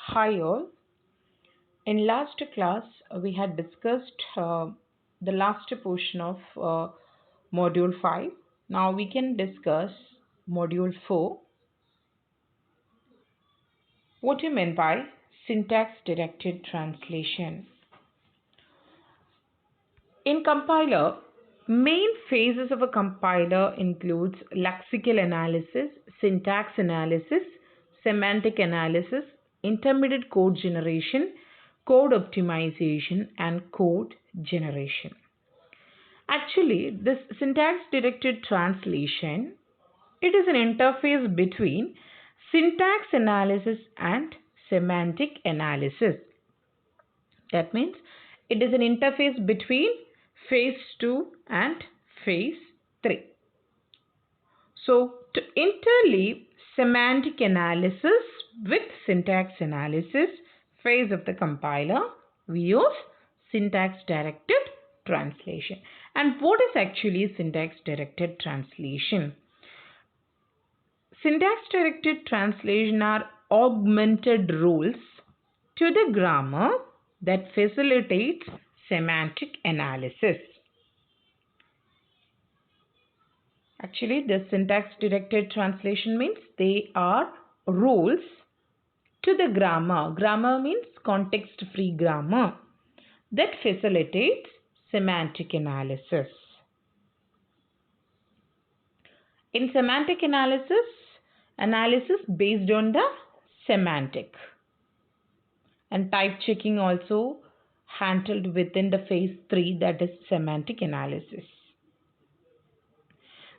Hi all. In last class, we had discussed the last portion of module 5. Now we can discuss module 4. What do you mean by syntax directed translation? In compiler, main phases of a compiler includes lexical analysis, syntax analysis, semantic analysis, intermediate code generation, code optimization, and code generation. Actually, this syntax directed translation, it is an interface between syntax analysis and semantic analysis. That means it is an interface between phase 2 and phase 3. So to interleave semantic analysis with syntax analysis phase of the compiler, we use syntax directed translation. And what is actually syntax directed translation? Syntax directed translation are augmented rules to the grammar that facilitates semantic analysis. Actually, the syntax directed translation means they are rules to the grammar. Grammar means context free grammar that facilitates semantic analysis. In semantic analysis based on the semantic, and type checking also handled within the phase 3, that is semantic analysis.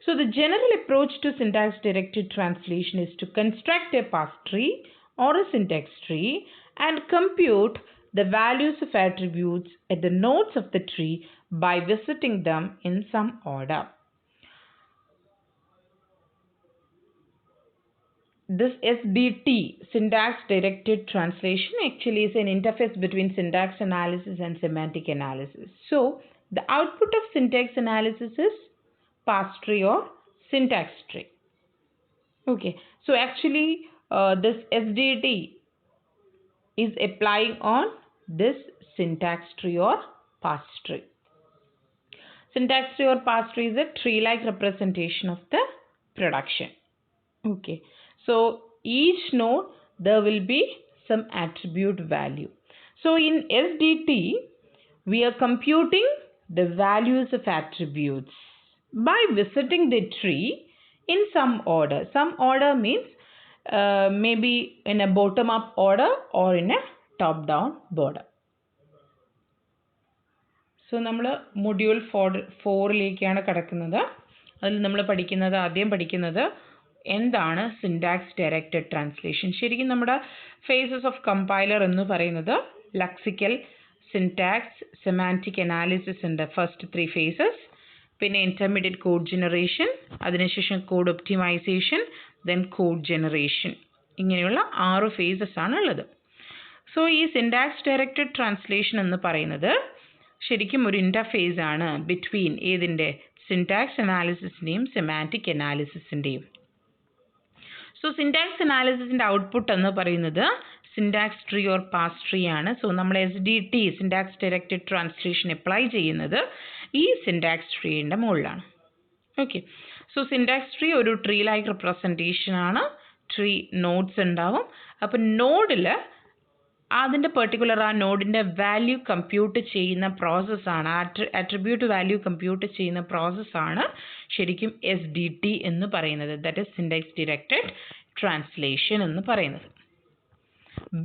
So the general approach to syntax directed translation is to construct a parse tree or a syntax tree and compute the values of attributes at the nodes of the tree by visiting them in some order. This SDT, syntax directed translation, actually is an interface between syntax analysis and semantic analysis. So the output of syntax analysis is parse tree or syntax tree. Okay, so actually this SDT is applying on this syntax tree or parse tree. Syntax tree or parse tree is a tree-like representation of the production. Okay, so each node there will be some attribute value. So in SDT, we are computing the values of attributes by visiting the tree in some order. Some order means maybe in a bottom-up order or in a top-down order. So നമ്മൾ module 4ലേക്കാണ് കടക്കുന്നത്. അതിൽ നമ്മൾ ആദ്യം പഠിക്കുന്നത് എന്താണ് syntax directed translation. ശരിക്കും നമ്മുടെ faces of compiler എന്ന് പറയുന്നത് ലെക്സിക്കൽ, സിൻടാക്സ്, സെമാൻറ്റിക് അനാലിസിസ് ഉണ്ട് ഫസ്റ്റ് 3 phases. പിന്നെ ഇൻ്റർമീഡിയറ്റ് കോഡ് ജനറേഷൻ, അതിനുശേഷം code optimisation, then code generation. ഇങ്ങനെയുള്ള 6 phases ആണ് ഉള്ളത്. സോ ഈ സിൻടാക്സ് ഡയറക്റ്റഡ് ട്രാൻസ്ലേഷൻ എന്ന് പറയുന്നത് ശരിക്കും ഒരു ഇൻ്റർഫേസ് ആണ് ബിറ്റ്വീൻ ഏതിൻ്റെ സിൻടാക്സ് അനാലിസിസിൻ്റെയും സെമാൻറ്റിക് അനാലിസിസിൻ്റെയും. സോ സിൻടാക്സ് അനാലിസിസിൻ്റെ ഔട്ട്പുട്ട് എന്ന് പറയുന്നത് syntax tree or parse tree ആണ്. സോ നമ്മൾ SDT, syntax directed translation apply ചെയ്യുന്നത് ഈ സിൻടാക്സ് ട്രീയുടെ മുകളിലാണ്. ഓക്കെ, സോ സിൻടാക്സ് ട്രീ ഒരു ട്രീ ലൈക്ക് റെപ്രസെൻറ്റേഷൻ ആണ്. ട്രീ നോഡ്സ് ഉണ്ടാവും. അപ്പം നോഡിൽ അതിൻ്റെ പെർട്ടിക്കുലർ ആ നോഡിൻ്റെ വാല്യൂ കമ്പ്യൂട്ട് ചെയ്യുന്ന പ്രോസസ്സാണ്, അട്രിബ്യൂട്ട് വാല്യൂ കമ്പ്യൂട്ട് ചെയ്യുന്ന പ്രോസസ്സാണ് ശരിക്കും SDT എന്ന് പറയുന്നത്. That is syntax directed translation എന്ന് പറയുന്നത്.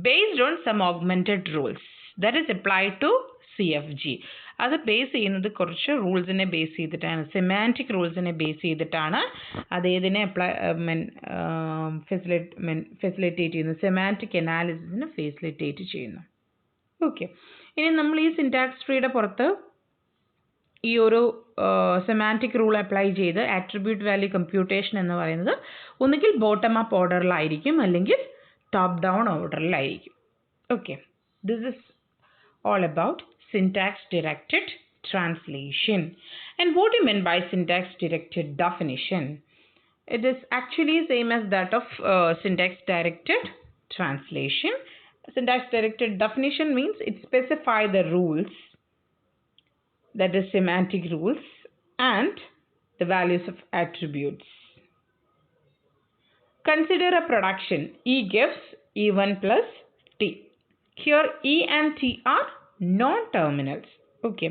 Based on some augmented rules that is applied to CFG. അത് ബേസ് ചെയ്യുന്നത് കുറച്ച് റൂൾസിനെ ബേസ് ചെയ്തിട്ടാണ്, സെമാൻറ്റിക് റൂൾസിനെ ബേസ് ചെയ്തിട്ടാണ്. അത് ഏതിനെ ഫെസിലിറ്റേറ്റ് ചെയ്യുന്നു, സെമാൻറ്റിക് അനാലിസിസിനെ ഫെസിലിറ്റേറ്റ് ചെയ്യുന്നു. ഓക്കെ, ഇനി നമ്മൾ ഈ സിൻടാക്സ് ട്രീയുടെ പുറത്ത് ഈ ഒരു സെമാൻറ്റിക് റൂൾ അപ്ലൈ ചെയ്ത് ആട്രിബ്യൂട്ട് വാല്യൂ കമ്പ്യൂട്ടേഷൻ എന്ന് പറയുന്നത് ഒന്നുകിൽ ബോട്ടം അപ്പ് ഓർഡറിലായിരിക്കും അല്ലെങ്കിൽ ടോപ്പ് ഡൗൺ ഓർഡറിലായിരിക്കും. Okay, this is all about syntax directed translation. And what do you mean by syntax directed definition? It is actually same as that of syntax directed translation. Syntax directed definition means it specifies the rules, that is semantic rules, and the values of attributes. Consider a production. E gives E1 plus T. Here E and T are non-terminals. Okay.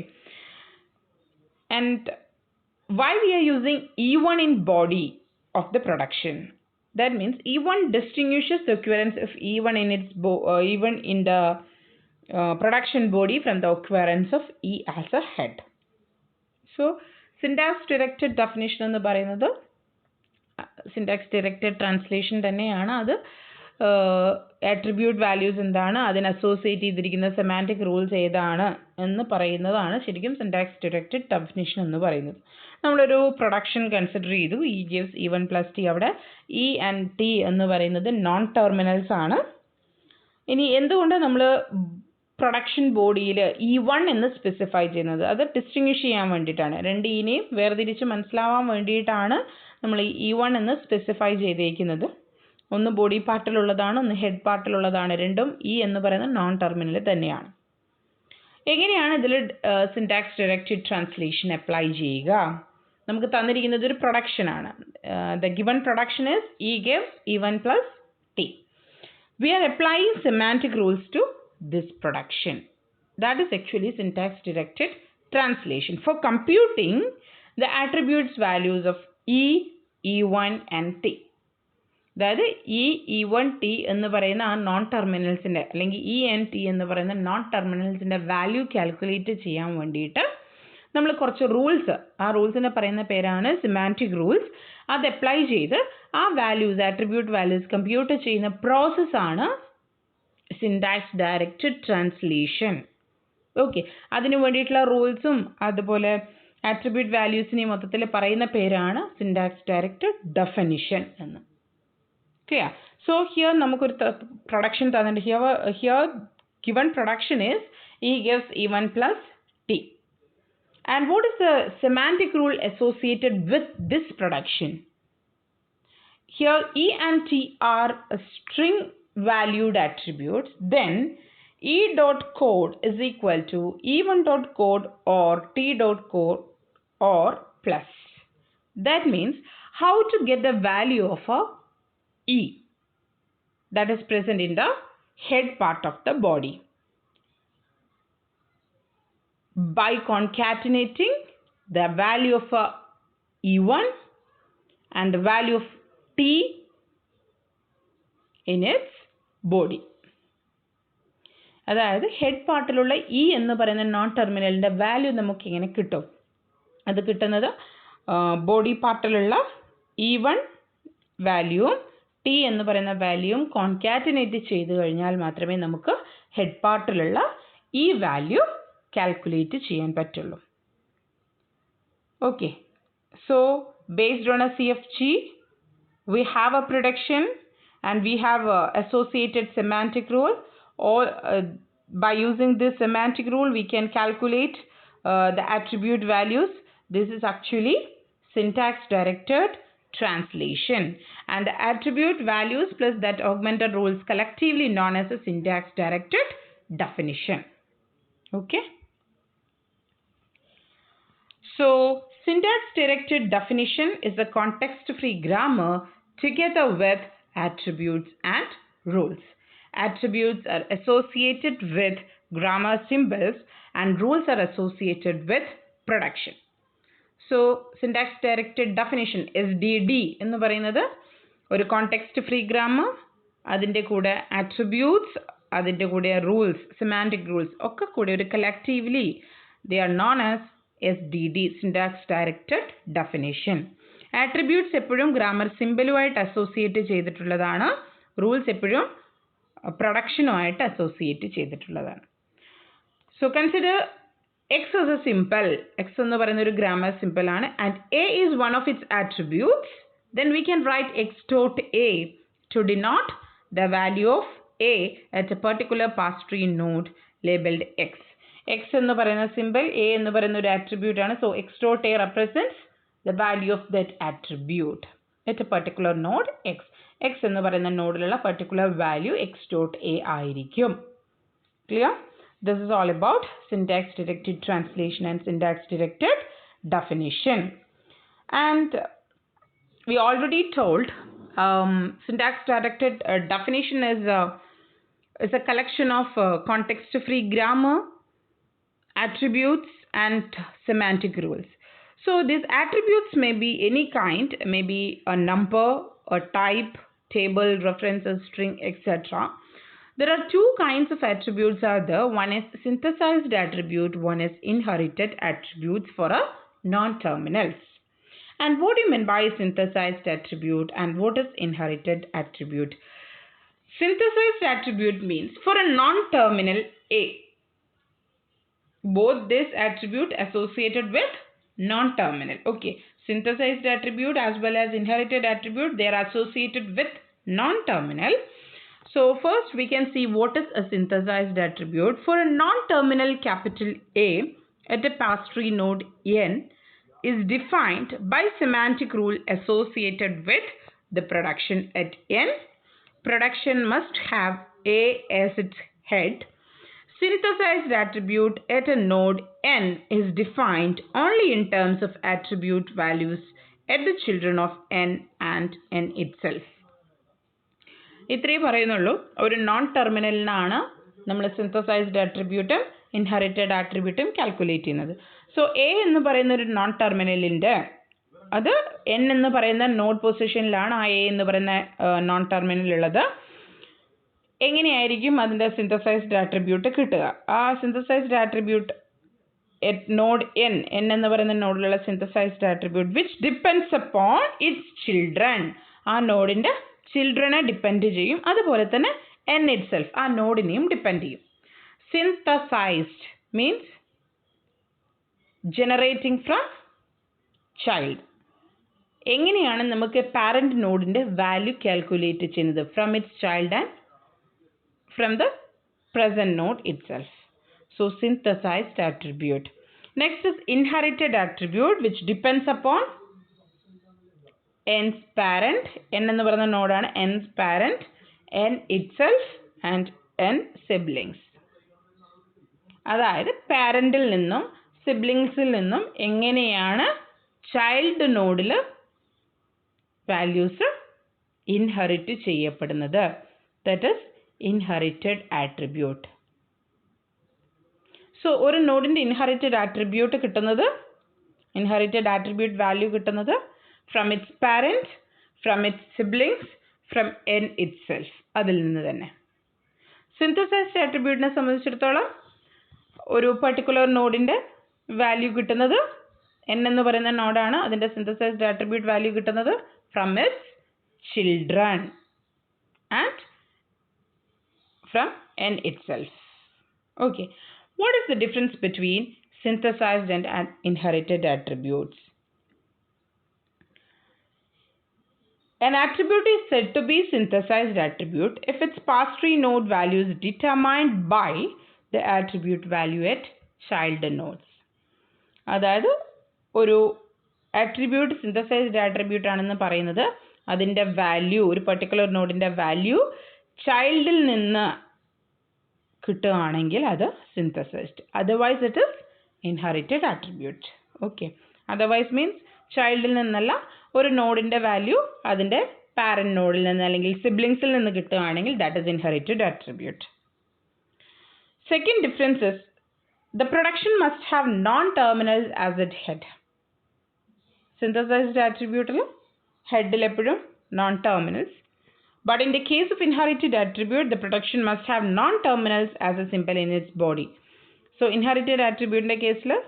And why we are using E1 in body of the production? That means E1 distinguishes the occurrence of E1 in its even in the production body from the occurrence of E as a head. So syntax directed definition എന്ന് പറയുന്നത് syntax directed translation തന്നെയാണ്. അത് attribute values എന്താണ്, അതിന് associate ചെയ്തിരിക്കുന്ന semantic rules ഏതാണ് എന്ന് പറയുന്നതാണ് ശരിക്കും സിൻടാക്സ് ഡയറക്റ്റഡ് ഡെഫിനിഷൻ എന്ന് പറയുന്നത്. നമ്മളൊരു പ്രൊഡക്ഷൻ കൺസിഡർ ചെയ്തു. E gives E1 plus T. അവിടെ ഇ ആൻഡ് ടി എന്ന് പറയുന്നത് നോൺ ടെർമിനൽസ് ആണ്. ഇനി എന്തുകൊണ്ട് നമ്മൾ പ്രൊഡക്ഷൻ ബോഡിയിൽ E1 എന്ന് സ്പെസിഫൈ ചെയ്യുന്നത്? അത് ഡിസ്റ്റിങ്വിഷ് ചെയ്യാൻ വേണ്ടിയിട്ടാണ്. രണ്ട് ഇനെയും വേർതിരിച്ച് മനസ്സിലാവാൻ വേണ്ടിയിട്ടാണ് നമ്മൾ E1 എന്ന് സ്പെസിഫൈ ചെയ്തേക്കുന്നത്. ഒന്ന് ബോഡി പാർട്ടിലുള്ളതാണ്, ഒന്ന് ഹെഡ് പാർട്ടിലുള്ളതാണ്. രണ്ടും ഇ എന്ന് പറയുന്ന നോൺ ടെർമിനൽ തന്നെയാണ്. എങ്ങനെയാണ് ഇതിൽ സിൻടാക്സ് ഡയറക്റ്റഡ് ട്രാൻസ്ലേഷൻ അപ്ലൈ ചെയ്യുക? നമുക്ക് തന്നിരിക്കുന്നത് ഒരു പ്രൊഡക്ഷൻ ആണ്. The given production is E gives E1 plus T. We are applying semantic rules to this production. That is actually syntax directed translation. For computing the attributes values of E, E1 and T. അതായത് E1 T എന്ന് പറയുന്ന ആ non ടെർമിനൽസിൻ്റെ അല്ലെങ്കിൽ E and T എന്ന് പറയുന്ന non ടെർമിനൽസിൻ്റെ value calculate ചെയ്യാൻ വേണ്ടിയിട്ട് നമ്മൾ കുറച്ച് റൂൾസ്, ആ റൂൾസിനെ പറയുന്ന പേരാണ് സിമാൻറ്റിക് റൂൾസ്. അത് അപ്ലൈ ചെയ്ത് ആ വാല്യൂസ്, ആട്രിബ്യൂട്ട് വാല്യൂസ് കമ്പ്യൂട്ട് ചെയ്യുന്ന പ്രോസസ്സാണ് സിൻടാക്സ് ഡയറക്റ്റഡ് ട്രാൻസ്ലേഷൻ. ഓക്കെ, അതിന് വേണ്ടിയിട്ടുള്ള റൂൾസും അതുപോലെ ആട്രിബ്യൂട്ട് വാല്യൂസിനെയും മൊത്തത്തിൽ പറയുന്ന പേരാണ് സിൻടാക്സ് ഡയറക്റ്റഡ് ഡെഫിനിഷൻ എന്ന്. ക്ലിയർ? സോ ഹിയർ നമുക്കൊരു പ്രൊഡക്ഷൻ തന്നിട്ട് here given production is E gives E1 plus T. And what is the semantic rule associated with this production? Here E and T are string valued attributes. Then E dot code is equal to E1 dot code or T dot code or plus. That means how to get the value of a E that is present in the head part of the body. By concatenating the value of E1 and the value of T in its body. അതായത് head പാർട്ടിലുള്ള E എന്ന് പറയുന്ന non ടെർമിനലിൻ്റെ value നമുക്ക് ഇങ്ങനെ കിട്ടും. അത് കിട്ടുന്നത് body പാർട്ടിലുള്ള E1 വാല്യൂവും T എന്ന് പറയുന്ന വാല്യൂവും കോൺകാറ്റിനേറ്റ് ചെയ്ത് കഴിഞ്ഞാൽ മാത്രമേ നമുക്ക് ഹെഡ് പാർട്ടിലുള്ള ഈ വാല്യൂ കാൽക്കുലേറ്റ് ചെയ്യാൻ പറ്റുള്ളൂ. Okay, so based on a CFG we have a prediction and we have a associated semantic rule, or by using this semantic rule we can calculate the attribute values. This is actually syntax directed translation, and the attribute values plus that augmented rules collectively known as a syntax directed definition. Okay, so syntax directed definition is a context free grammar together with attributes and rules. Attributes are associated with grammar symbols and rules are associated with production. So syntax directed definition SDD എന്ന് പറയുന്നത് ഒരു context free grammar, അതിൻ്റെ കൂടെ attributes, അതിൻ്റെ കൂടെ rules, semantic rules ഒക്കെ കൂടെ ഒരു collectively they are known as SDD, syntax directed definition. Attributes എപ്പോഴും ഗ്രാമർ സിമ്പിളുമായിട്ട് അസോസിയേറ്റ് ചെയ്തിട്ടുള്ളതാണ്. റൂൾസ് എപ്പോഴും പ്രൊഡക്ഷനുമായിട്ട് അസോസിയേറ്റ് ചെയ്തിട്ടുള്ളതാണ്. So consider X is a symbol. X എന്ന് പറയുന്ന ഒരു ഗ്രാമർ സിമ്പിൾ ആണ്. And A is one of its attributes. Then we can write X dot A to denote the value of A at a particular pass tree node labeled X. X എന്ന് പറയുന്ന simple, A എന്ന് പറയുന്ന ഒരു attribute ആണ്. So X dot A represents the value of that attribute. at a particular node x. X എന്ന് പറയുന്ന നോഡിലുള്ള particular value x dot a ആയിരിക്കും. Clear? This is all about syntax directed translation and syntax directed definition. And we already told syntax directed definition is a collection of context-free grammar, attributes, and semantic rules. So these attributes may be any kind, maybe a number, a type, table, references, string, etc. There are two kinds of attributes are there. One is synthesized attribute, one is inherited attributes for a non-terminals. And what do you mean by synthesized attribute and what is inherited attribute? Synthesized attribute means for a non-terminal A, both this attribute associated with non-terminal. Okay, synthesized attribute as well as inherited attribute, they are associated with non-terminal. So first we can see what is a synthesized attribute. For a non-terminal capital A at a pass-tree node n is defined by semantic rule associated with the production at n. Production must have A as its head. Synthesized attribute at a node n is defined only in terms of attribute values at the children of n and n itself. ഇത്രേ പറയുന്നുള്ളൂ. ഒരു non ടെർമിനലിനാണ് നമ്മൾ synthesised ആട്രിബ്യൂട്ടും inherited ആട്രിബ്യൂട്ടും calculate ചെയ്യുന്നത്. So A എന്ന് പറയുന്ന ഒരു non ടെർമിനലിൻ്റെ അത് N എന്ന് പറയുന്ന നോഡ് പൊസിഷനിലാണ് ആ എ എന്ന് പറയുന്ന നോൺ ടെർമിനലുള്ളത്. എങ്ങനെയായിരിക്കും അതിൻ്റെ സിന്തസൈസ്ഡ് ആട്രിബ്യൂട്ട് കിട്ടുക? ആ സിന്തസൈസ്ഡ് ആട്രിബ്യൂട്ട് നോഡ് എൻ എന്ന് പറയുന്ന നോഡിലുള്ള synthesized attribute which depends upon its children, ആ നോഡിൻ്റെ ചിൽഡ്രനെ ഡിപ്പെൻഡ് ചെയ്യും. അതുപോലെ തന്നെ എൻ ഇറ്റ് സെൽഫ് ആ നോഡിനെയും ഡിപ്പെൻഡ് ചെയ്യും. Synthesised means generating from child. എങ്ങനെയാണ് നമുക്ക് പാരന്റ് നോഡിൻ്റെ വാല്യൂ കാൽക്കുലേറ്റ് ചെയ്യുന്നത്? From it's child and from the present node it self. So synthesized attribute. Next is inherited attribute which depends upon n's parent. n എന്ന് പറയുന്ന നോഡാണ് n's parent, n itself and n siblings. അതായത് പാരന്റിൽ നിന്നും സിബ്ലിങ്സിൽ നിന്നും എങ്ങനെയാണ് child നോഡിൽ values inherit ചെയ്യപ്പെടുന്നത്. That is inherited attribute. So ഒരു നോഡിൻ്റെ ഇൻഹെറിറ്റഡ് ആട്രിബ്യൂട്ട് കിട്ടുന്നത്, ഇൻഹെറിറ്റഡ് ആട്രിബ്യൂട്ട് വാല്യൂ കിട്ടുന്നത് from it's parent, from it's siblings, from N it self, അതിൽ നിന്ന് തന്നെ. സിന്തസൈസ്ഡ് ആട്രിബ്യൂട്ടിനെ സംബന്ധിച്ചിടത്തോളം ഒരു പർട്ടിക്കുലർ നോഡിൻ്റെ വാല്യൂ കിട്ടുന്നത് എൻ എന്ന് പറയുന്ന നോഡാണ്. അതിൻ്റെ സിന്തസൈസ്ഡ് ആട്രിബ്യൂട്ട് വാല്യൂ കിട്ടുന്നത് from it's children and from N it self. Okay. What is the difference between synthesized and inherited attributes? An attribute is said to be synthesized attribute if its pass-tree node value is determined by the attribute value at child nodes. അതായത് ഒരു attribute synthesised attribute ആണെന്ന് പറയുന്നത് അതിൻ്റെ value, ഒരു particular നോഡിൻ്റെ value ചൈൽഡിൽ നിന്ന് കിട്ടുകയാണെങ്കിൽ അത് synthesized. Otherwise it is inherited attribute. Okay. Otherwise means ചൈൽഡിൽ നിന്നല്ല, ഒരു നോഡിൻ്റെ വാല്യൂ അതിൻ്റെ പാരന്റ് നോഡിൽ നിന്ന് അല്ലെങ്കിൽ സിബ്ലിങ്സിൽ നിന്ന് കിട്ടുകയാണെങ്കിൽ that is inherited attribute. Second difference is the production must have non terminals as it head. Synthesized ആട്രിബ്യൂട്ടിൽ ഹെഡിൽ എപ്പോഴും non terminals. But in the case of inherited attribute, the production must have non-terminals as a symbol in its body. So inherited attribute in the case la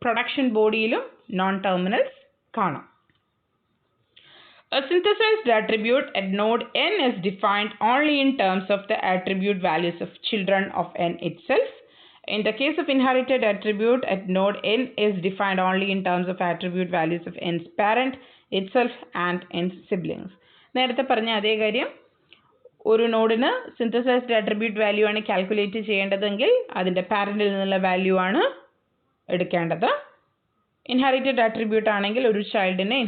production body ilum non-terminals കാണാം. A synthesized attribute at node n is defined only in terms of the attribute values of children of n itself. In the case of inherited attribute at node n is defined only in terms of attribute values of n's parent itself and n's siblings. നേരത്തെ പറഞ്ഞ അതേ കാര്യം, ഒരു നോഡിന് synthesised attribute value ആണ് calculate ചെയ്യേണ്ടതെങ്കിൽ അതിൻ്റെ പാരന്റിൽ നിന്നുള്ള value ആണ് എടുക്കേണ്ടത്. ഇൻഹെറിറ്റഡ് ആട്രിബ്യൂട്ട് ആണെങ്കിൽ ഒരു ചൈൽഡിന്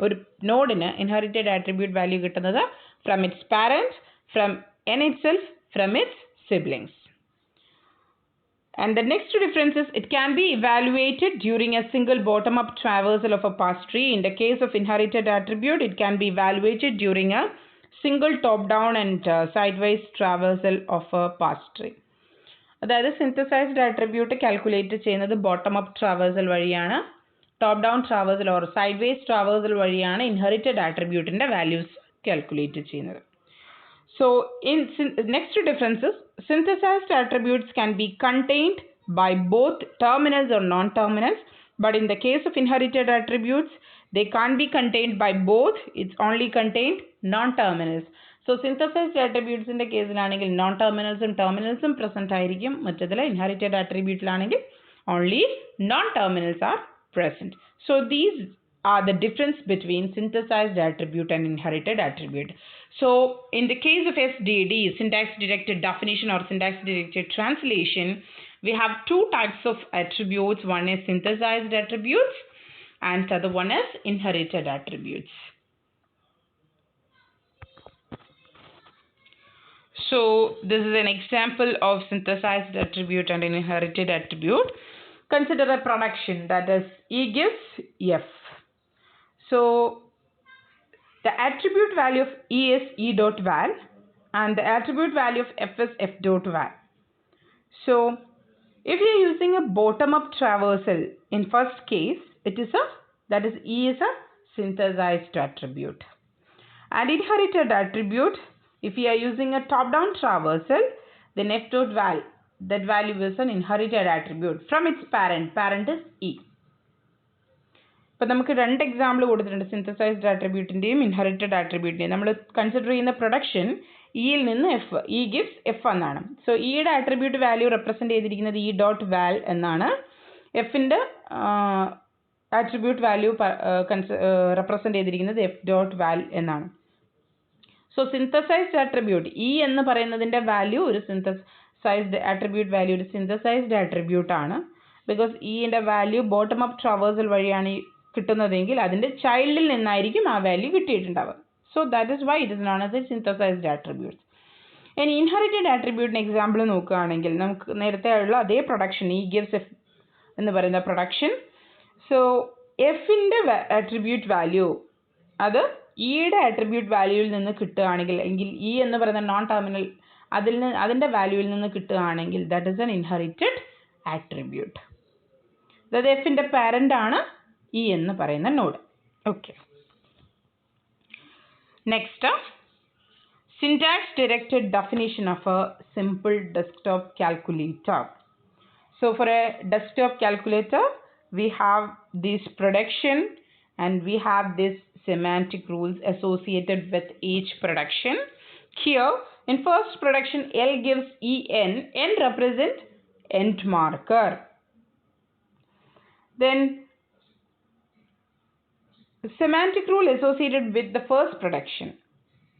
ഒരു നോഡിന് ഇൻഹെറിറ്റഡ് ആട്രിബ്യൂട്ട് വാല്യൂ കിട്ടുന്നത് from it's parent, from n itself, from its siblings. And the next difference is it can be evaluated during a single bottom-up traversal of a path tree. In the case of inherited attribute, it can be evaluated during a single top-down and sideways traversal of a path tree. അതായത് synthesised attribute calculate ചെയ്യുന്നത് bottom up traversal വഴിയാണ്, top down traversal or side vase traversal വഴിയാണ് inherited ആട്രിബ്യൂട്ടിൻ്റെ values calculate ചെയ്യുന്നത്. So in next differences, synthesized attributes can be contained by both terminals or non-terminals, but in the case of inherited attributes, they can't be contained by both, it's only contained non-terminals. So synthesized attributes in the case lanengil non-terminals and terminals present ആയിരിക്കും, മറ്റേതിൽ inherited attribute lanengil only non-terminals are present. So these are the difference between synthesized attribute and inherited attribute. So in the case of SDT, syntax directed definition or syntax directed translation, we have two types of attributes. One is synthesized attributes and the other one is inherited attributes. So this is an example of synthesized attribute and inherited attribute. Consider a production, that is E gives F. So the attribute value of E is E dot val and the attribute value of F is F dot val. So if you are using a bottom up traversal, in first case it is E is a synthesized attribute, and inherited attribute, if you are using a top down traversal, then F dot val, that value is an inherited attribute from its parent is E. ഇപ്പോൾ നമുക്ക് രണ്ട് example കൊടുത്തിട്ടുണ്ട്, synthesised ആട്രിബ്യൂട്ടിൻ്റെയും inherited ആട്രിബ്യൂട്ടിൻ്റെയും. നമ്മൾ consider ചെയ്യുന്ന production ഇയിൽ നിന്ന് F, E gives F എന്നാണ്. So ഇയുടെ ആട്രിബ്യൂട്ട് വാല്യൂ റെപ്രസെൻ്റ് ചെയ്തിരിക്കുന്നത് ഇ ഡോട്ട് വാൽ എന്നാണ്, എഫിൻ്റെ ആട്രിബ്യൂട്ട് വാല്യൂ റെപ്രസെൻ്റ് ചെയ്തിരിക്കുന്നത് എഫ് ഡോട്ട് വാൽ എന്നാണ്. സോ സിന്തസൈസ്ഡ് ആട്രിബ്യൂട്ട് ഇ എന്ന് പറയുന്നതിൻ്റെ വാല്യൂ ഒരു സിന്തസൈസ്ഡ് ആട്രിബ്യൂട്ട് വാല്യൂ ഒരു സിന്തസൈസ്ഡ് ആട്രിബ്യൂട്ടാണ്. ബിക്കോസ് ഇൻ്റെ വാല്യൂ ബോട്ടം അപ്പ് ട്രാവേഴ്സൽ വഴിയാണ് കിട്ടുന്നതെങ്കിൽ അതിൻ്റെ ചൈൽഡിൽ നിന്നായിരിക്കും ആ വാല്യൂ കിട്ടിയിട്ടുണ്ടാവുക. So that is why it is known as a synthesized attributes. ഇനി ഇൻഹെറിറ്റഡ് ആട്രിബ്യൂട്ടിന് എക്സാമ്പിൾ നോക്കുകയാണെങ്കിൽ നമുക്ക് നേരത്തെ ഉള്ള അതേ പ്രൊഡക്ഷൻ ഇ ഗിവ്സ് എഫ് എന്ന് പറയുന്ന പ്രൊഡക്ഷൻ. സോ എഫിൻ്റെ ആട്രിബ്യൂട്ട് വാല്യൂ അത് ഇയുടെ ആട്രിബ്യൂട്ട് വാല്യൂവിൽ നിന്ന് കിട്ടുകയാണെങ്കിൽ, എങ്കിൽ ഇ എന്ന് പറയുന്ന നോൺ ടെർമിനൽ അതിൻ്റെ വാല്യൂവിൽ നിന്ന് കിട്ടുകയാണെങ്കിൽ that is an inherited attribute. അതായത് എഫിൻ്റെ പാരൻ്റ് ആണ് ഇ എന്ന് പറയുന്ന node. Okay, next syntax directed definition of A simple desktop calculator. So for a desktop calculator, we have this production and we have this semantic rules associated with each production. Here in first production, L gives En, n represent end marker. Then semantic rule associated with the first production.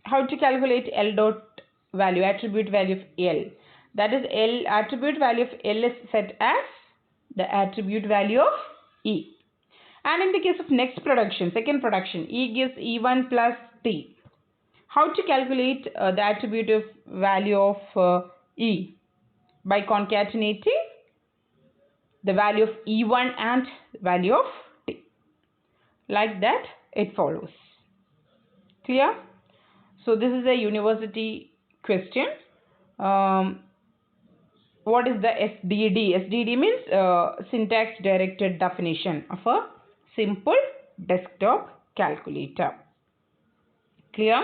How to calculate L dot value, attribute value of L. That is L, attribute value of L is set as the attribute value of E. And in the case of next production, second production, E gives E1 plus T. How to calculate the attribute of value of E? By concatenating the value of E1 and value of T. Like that it follows. Clear? So this is a university question. What is the SDD? SDD means syntax directed definition of a simple desktop calculator. Clear?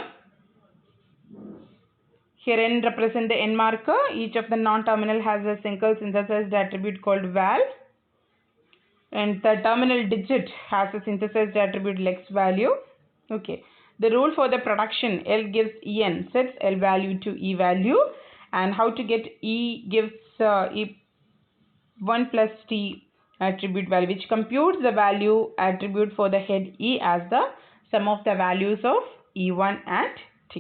Here n represent the n marker. Each of the non-terminal has a single synthesized attribute called val, and the terminal digit has a synthesized attribute lex value. Okay. The rule for the production, L gives En, sets L value to E value, and how to get E gives E1 plus T attribute value, which computes the value attribute for the head E as the sum of the values of E1 and T.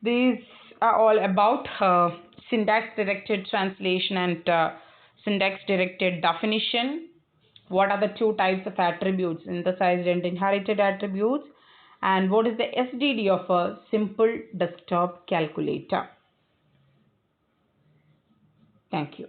These are all about syntax directed translation and syntax directed definition, what are the two types of attributes, synthesized and inherited attributes, and what is the SDT of a simple desktop calculator. Thank you.